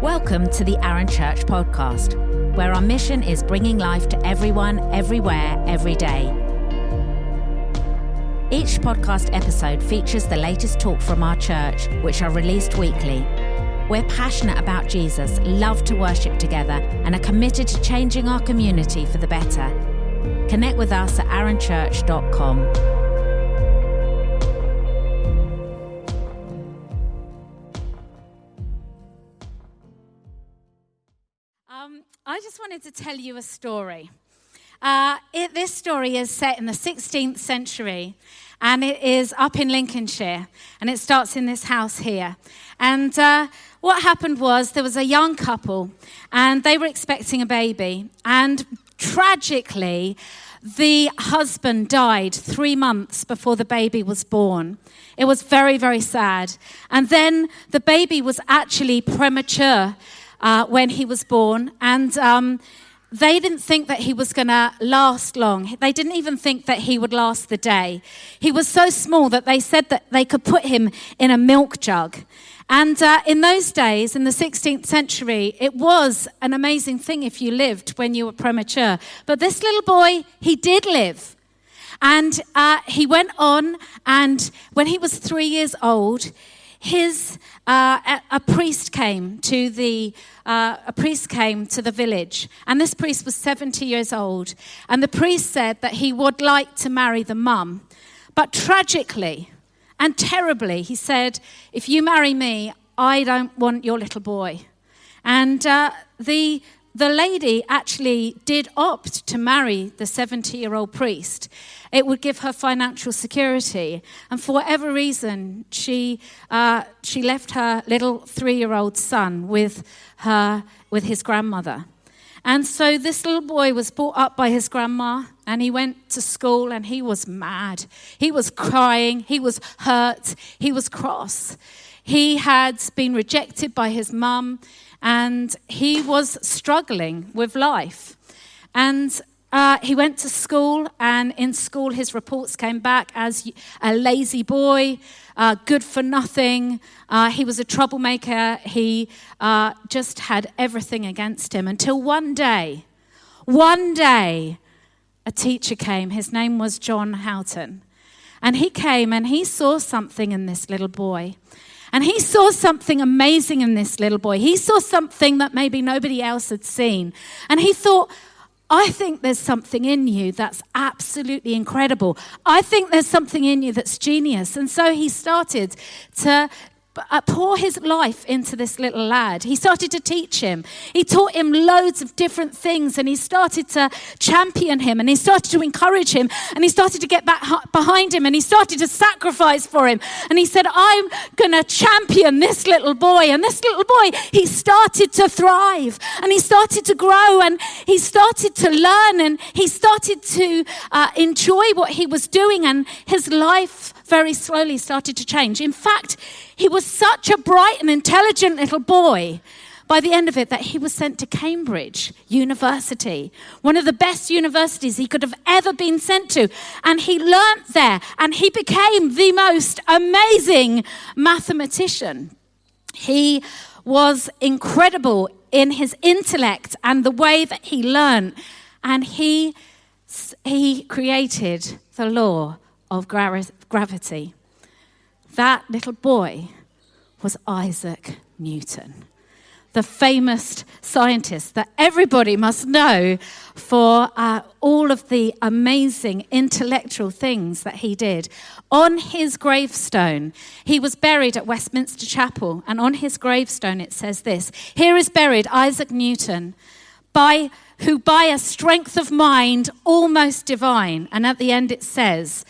Welcome to the Arun Church podcast, where our mission is bringing life to everyone, everywhere, every day. Each podcast episode features the latest talk from our church, which are released weekly. We're passionate about Jesus, love to worship together, and are committed to changing our community for the better. Connect with us at arunchurch.com. I just wanted to tell you a story. This story is set in the 16th century, and it is up in Lincolnshire, and it starts in this house here. And what happened was there was a young couple, and they were expecting a baby, and tragically, the husband died 3 months before the baby was born. It was very, very sad. And then the baby was actually premature when he was born, and they didn't think that he was going to last long. They didn't even think that he would last the day. He was so small that they said that they could put him in a milk jug. And in those days, in the 16th century, it was an amazing thing if you lived when you were premature. But this little boy, he did live. And he went on, and when he was 3 years old, a priest came to the village, and this priest was 70 years old, and the priest said that he would like to marry the mum, but tragically and terribly, he said, if you marry me, I don't want your little boy. And the lady actually did opt to marry the 70-year-old priest. It would give her financial security. And for whatever reason, she left her little 3-year-old son with his grandmother. And so this little boy was brought up by his grandma, and he went to school, and he was mad. He was crying. He was hurt. He was cross. He had been rejected by his mum, and he was struggling with life. And he went to school, and in school his reports came back as a lazy boy, good for nothing. He was a troublemaker. He just had everything against him until one day, a teacher came. His name was John Houghton. And he came and he saw something in this little boy. And he saw something amazing in this little boy. He saw something that maybe nobody else had seen. And he thought, I think there's something in you that's absolutely incredible. I think there's something in you that's genius. And so he started to pour his life into this little lad. He started to teach him. He taught him loads of different things, and he started to champion him, and he started to encourage him, and he started to get back behind him, and he started to sacrifice for him. And he said, I'm going to champion this little boy. And this little boy, he started to thrive, and he started to grow, and he started to learn, and he started to enjoy what he was doing, and his life very slowly started to change. In fact, he was such a bright and intelligent little boy by the end of it that he was sent to Cambridge University, one of the best universities he could have ever been sent to. And he learnt there, and he became the most amazing mathematician. He was incredible in his intellect and the way that he learned. And he created the law of gravity. That little boy was Isaac Newton, the famous scientist that everybody must know for all of the amazing intellectual things that he did. On his gravestone, he was buried at Westminster Chapel, and on his gravestone it says this: here is buried Isaac Newton, who by a strength of mind almost divine. And at the end it says,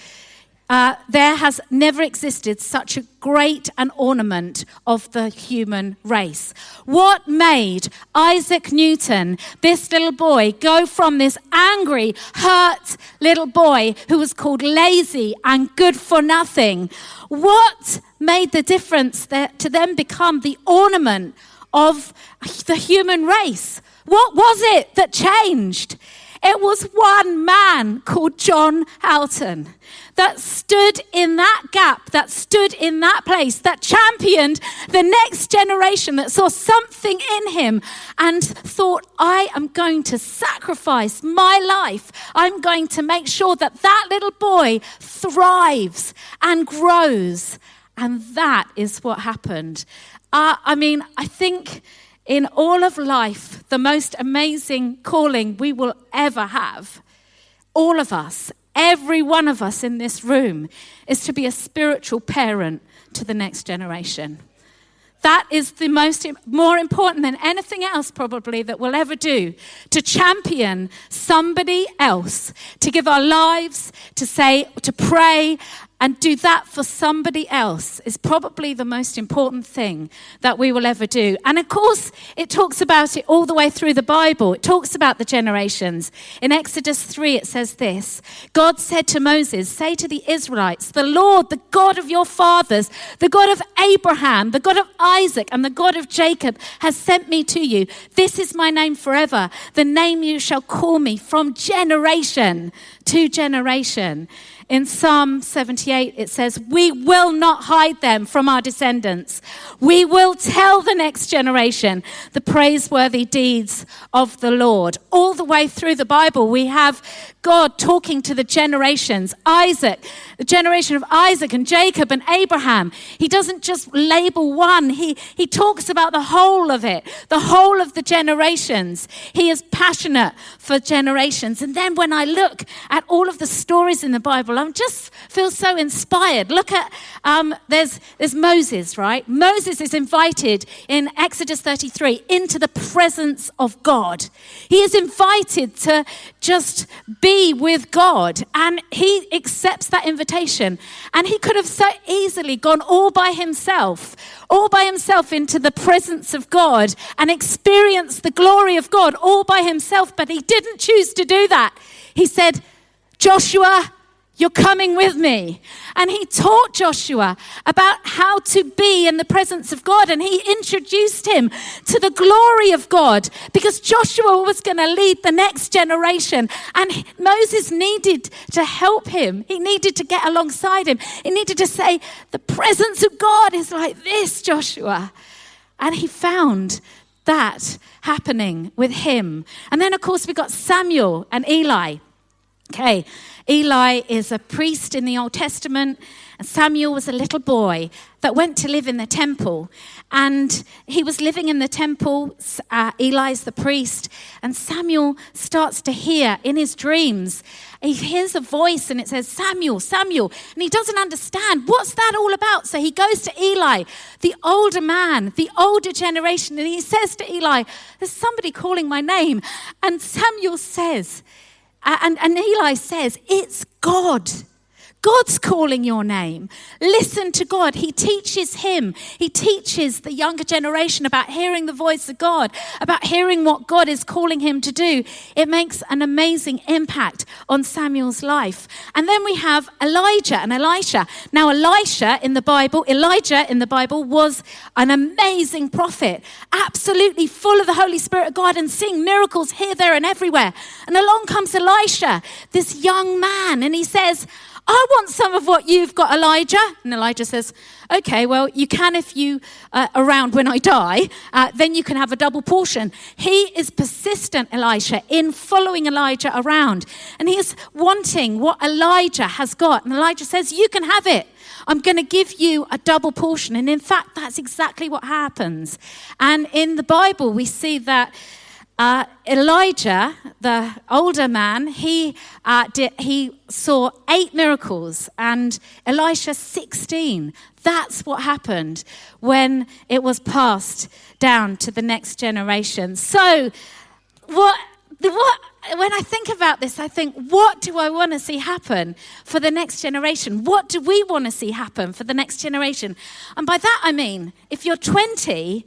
there has never existed such a great an ornament of the human race. What made Isaac Newton, this little boy, go from this angry, hurt little boy who was called lazy and good for nothing? What made the difference to them become the ornament of the human race? What was it that changed? It was one man called John Houghton that stood in that gap, that stood in that place, that championed the next generation, that saw something in him and thought, I am going to sacrifice my life. I'm going to make sure that that little boy thrives and grows. And that is what happened. I think in all of life, the most amazing calling we will ever have, all of us, every one of us in this room, is to be a spiritual parent to the next generation. That is the more important than anything else probably that we'll ever do, to champion somebody else, to give our lives, to pray, and do that for somebody else is probably the most important thing that we will ever do. And of course, it talks about it all the way through the Bible. It talks about the generations. In Exodus 3, it says this: God said to Moses, say to the Israelites, the Lord, the God of your fathers, the God of Abraham, the God of Isaac, and the God of Jacob has sent me to you. This is my name forever, the name you shall call me from generation to generation. In Psalm 78, it says, we will not hide them from our descendants. We will tell the next generation the praiseworthy deeds of the Lord. All the way through the Bible, we have God talking to the generations. Isaac, the generation of Isaac and Jacob and Abraham. He doesn't just label one. He talks about the whole of it, the whole of the generations. He is passionate for generations. And then when I look at all of the stories in the Bible, I just feel so inspired. Look at, there's Moses, right? Moses is invited in Exodus 33 into the presence of God. He is invited to just be with God, and he accepts that invitation. And he could have so easily gone all by himself into the presence of God and experienced the glory of God all by himself, but he didn't choose to do that. He said, Joshua, you're coming with me. And he taught Joshua about how to be in the presence of God. And he introduced him to the glory of God, because Joshua was going to lead the next generation. And Moses needed to help him. He needed to get alongside him. He needed to say, the presence of God is like this, Joshua. And he found that happening with him. And then, of course, we got Samuel and Eli. Okay, Eli is a priest in the Old Testament, and Samuel was a little boy that went to live in the temple. And he was living in the temple, Eli's the priest, and Samuel starts to hear in his dreams. He hears a voice and it says, Samuel, Samuel. And he doesn't understand, what's that all about? So he goes to Eli, the older man, the older generation, and he says to Eli, there's somebody calling my name. And Samuel says, and Eli says, it's God. God's calling your name. Listen to God. He teaches him. He teaches the younger generation about hearing the voice of God, about hearing what God is calling him to do. It makes an amazing impact on Samuel's life. And then we have Elijah and Elisha. Now, Elijah in the Bible was an amazing prophet, absolutely full of the Holy Spirit of God and seeing miracles here, there, and everywhere. And along comes Elisha, this young man, and he says, I want some of what you've got, Elijah. And Elijah says, okay, well, you can if you are around when I die, then you can have a double portion. He is persistent, Elisha, in following Elijah around. And he is wanting what Elijah has got. And Elijah says, you can have it. I'm going to give you a double portion. And in fact, that's exactly what happens. And in the Bible, we see that Elijah, the older man, he saw 8 miracles, and Elisha 16. That's what happened when it was passed down to the next generation. So, when I think about this, I think, what do I want to see happen for the next generation? What do we want to see happen for the next generation? And by that I mean, if you're 20,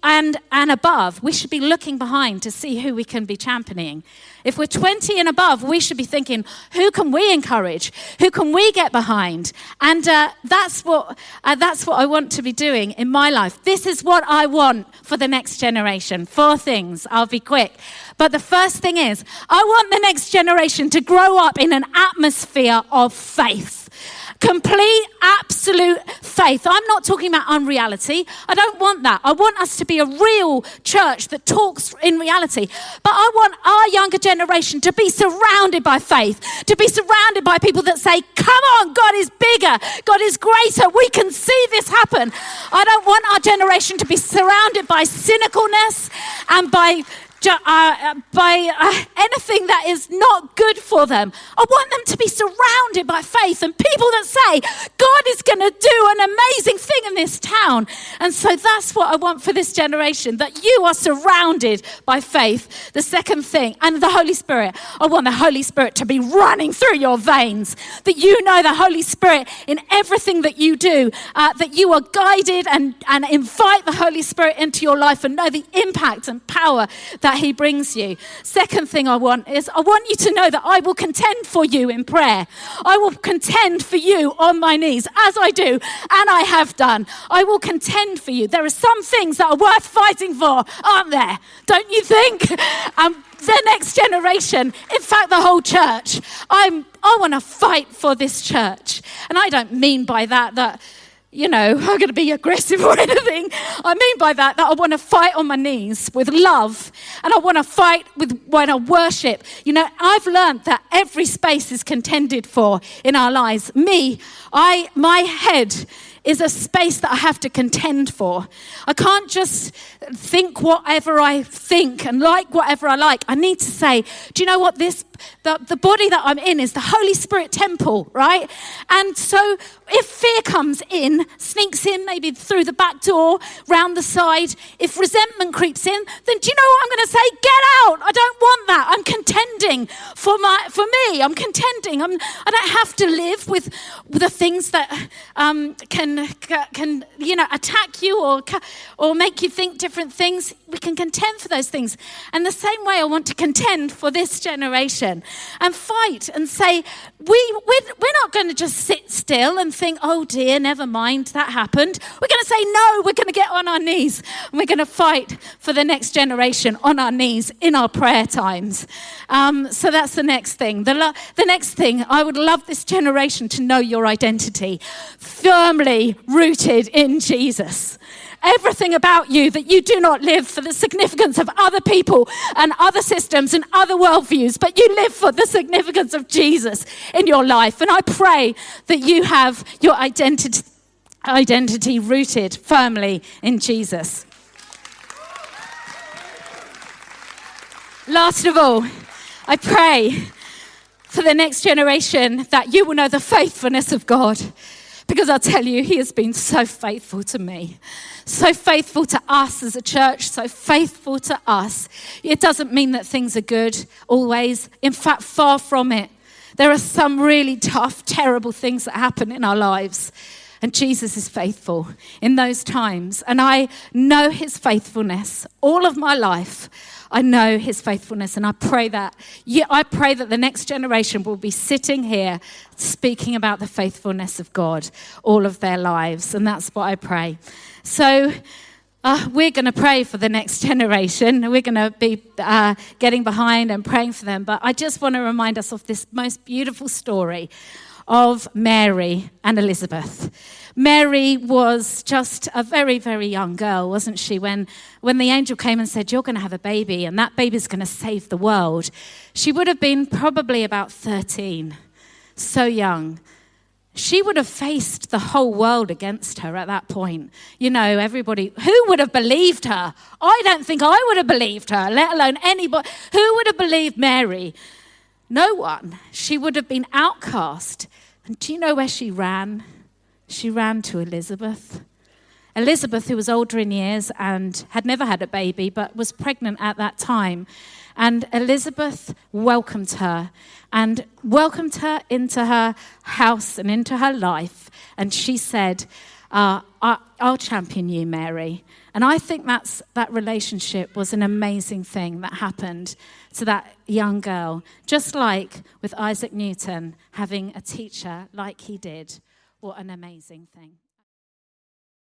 and above, we should be looking behind to see who we can be championing. If we're 20 and above, we should be thinking, who can we encourage? Who can we get behind? And that's what I want to be doing in my life. This is what I want for the next generation. 4 things. I'll be quick. But the first thing is, I want the next generation to grow up in an atmosphere of faith. Complete, absolute faith. I'm not talking about unreality. I don't want that. I want us to be a real church that talks in reality. But I want our younger generation to be surrounded by faith, to be surrounded by people that say, come on, God is bigger, God is greater, we can see this happen. I don't want our generation to be surrounded by cynicalness and by anything that is not good for them. I want them to be surrounded by faith and people that say, God is going to do an amazing thing in this town. And so that's what I want for this generation, that you are surrounded by faith. The second thing, and the Holy Spirit. I want the Holy Spirit to be running through your veins, that you know the Holy Spirit in everything that you do, that you are guided and invite the Holy Spirit into your life and know the impact and power that he brings you. Second thing I want is I want you to know that I will contend for you in prayer. I will contend for you on my knees, as I do, and I have done. I will contend for you. There are some things that are worth fighting for, aren't there? Don't you think? The next generation, in fact, the whole church. I want to fight for this church. And I don't mean by that I'm going to be aggressive or anything. I mean by that I want to fight on my knees with love. And I want to fight when I worship. I've learned that every space is contended for in our lives. My head is a space that I have to contend for. I can't just think whatever I think and like whatever I like. I need to say, do you know what? The body that I'm in is the Holy Spirit temple, right? And so if fear comes in, sneaks in maybe through the back door, round the side, if resentment creeps in, then do you know what I'm going to say? Get out. I don't want that. I'm contending for me. I'm contending. I don't have to live with the things that can attack you or make you think different things. We can contend for those things. And the same way I want to contend for this generation and fight and say, we're not going to just sit still and think, oh dear, never mind, that happened. We're going to say, no, we're going to get on our knees and we're going to fight for the next generation on our knees in our prayer times. So that's the next thing. The next thing, I would love this generation to know your identity, firmly rooted in Jesus. Everything about you, that you do not live for the significance of other people and other systems and other worldviews, but you live for the significance of Jesus in your life. And I pray that you have your identity rooted firmly in Jesus. Last of all, I pray for the next generation that you will know the faithfulness of God. Because I'll tell you, he has been so faithful to me, so faithful to us as a church, so faithful to us. It doesn't mean that things are good always. In fact, far from it. There are some really tough, terrible things that happen in our lives. And Jesus is faithful in those times. And I know his faithfulness all of my life. I know his faithfulness, and I pray that the next generation will be sitting here speaking about the faithfulness of God all of their lives, and that's what I pray. So we're going to pray for the next generation. We're going to be getting behind and praying for them, but I just want to remind us of this most beautiful story of Mary and Elizabeth. Mary was just a very, very young girl, wasn't she? When the angel came and said, you're going to have a baby and that baby's going to save the world. She would have been probably about 13, so young. She would have faced the whole world against her at that point. Everybody, who would have believed her? I don't think I would have believed her, let alone anybody. Who would have believed Mary? No one. She would have been outcast. And do you know where she ran? She ran to Elizabeth. Elizabeth, who was older in years and had never had a baby, but was pregnant at that time. And Elizabeth welcomed her into her house and into her life. And she said, I'll champion you, Mary. And I think that relationship was an amazing thing that happened to that young girl. Just like with Isaac Newton having a teacher like he did. What an amazing thing.